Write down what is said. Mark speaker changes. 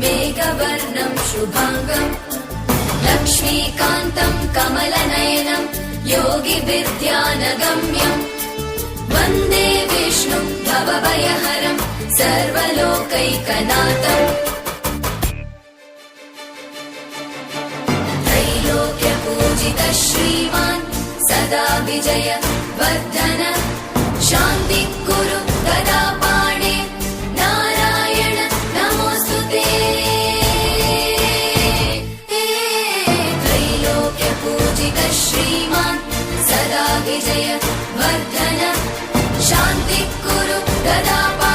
Speaker 1: मेघवर्णं शुभाङ्गम् लक्ष्मीकान्तं कमलनयनं योगिविद्यानगम्यम् वन्दे विष्णुं भवभयहरं सर्वलोकैकनाथम् त्रैलोक्यपूजितः श्रीमान् सदा विजय वर्धन शान्ति कुरु गदा पाणे नारायण नमोऽस्तुते त्रैलोक्यपूजितः श्रीमान् सदा विजय वर्धन शान्ति कुरु गदा पाणे